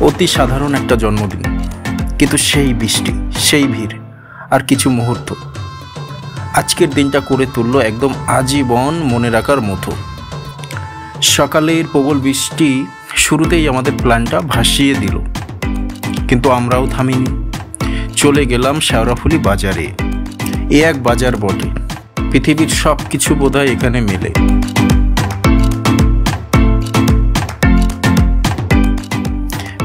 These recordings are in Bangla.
অতি সাধারণ একটা জন্মদিন, কিন্তু সেই বৃষ্টি, সেই ভিড় আর কিছু মুহূর্ত আজকের দিনটা করে তুললো একদম আজীবন মনে রাখার মতো। সকালের প্রবল বৃষ্টি শুরুতেই আমাদের প্ল্যানটা ভাসিয়ে দিল, কিন্তু আমরাও থামিনি। চলে গেলাম শেওড়াফুলি বাজারে। এ এক বাজার বটে, পৃথিবীর সব কিছু বোধহয় এখানে মেলে।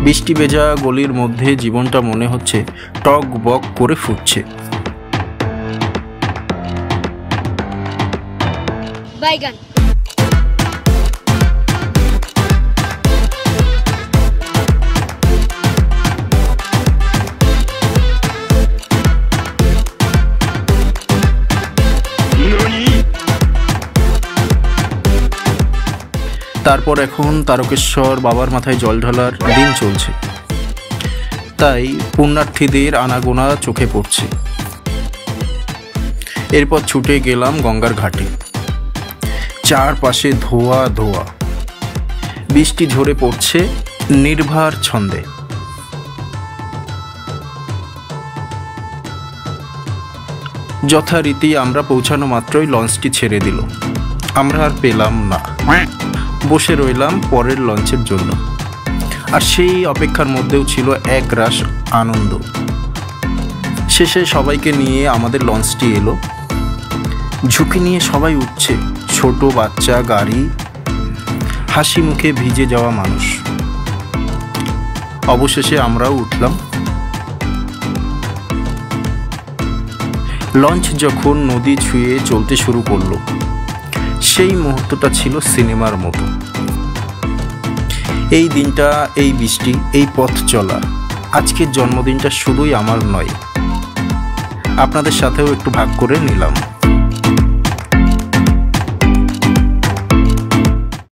বৃষ্টি ভেজা গলির মধ্যে জীবনটা মনে হচ্ছে টক বক করে ফুটছে। তারপর এখন তারকেশ্বর বাবার মাথায় জল ঢালার দিন চলছে, তাই পুণ্যার্থীদের আনাগোনা চোখে পড়ছে। এরপর ছুটে গেলাম গঙ্গার ঘাটে। চারপাশে ধোয়া ধোয়া, বৃষ্টি ঝরে পড়ছে নির্ভার ছন্দে। যথারীতি আমরা পৌঁছানো মাত্রই লঞ্চটি ছেড়ে দিল। আমরা আর পেলাম না, বসে রইলাম পরের লঞ্চের জন্য। আর সেই অপেক্ষার মধ্যেও ছিল এক রাশ আনন্দ। শেষে সবাইকে নিয়ে আমাদের লঞ্চটি এলো। ঝুঁকি নিয়ে সবাই উঠছে, ছোট বাচ্চা, গাড়ি, হাসি মুখে ভিজে যাওয়া মানুষ। অবশেষে আমরাও উঠলাম। লঞ্চ যখন নদী ছুঁয়ে চলতে শুরু করলো, সেই মুহূর্তটা ছিল সিনেমার মতো। এই দিনটা, এই বৃষ্টি, এই পথ চলা, আজকের জন্মদিনটা শুধুই আমার নয়, আপনাদের সাথেও একটু ভাগ করে নিলাম।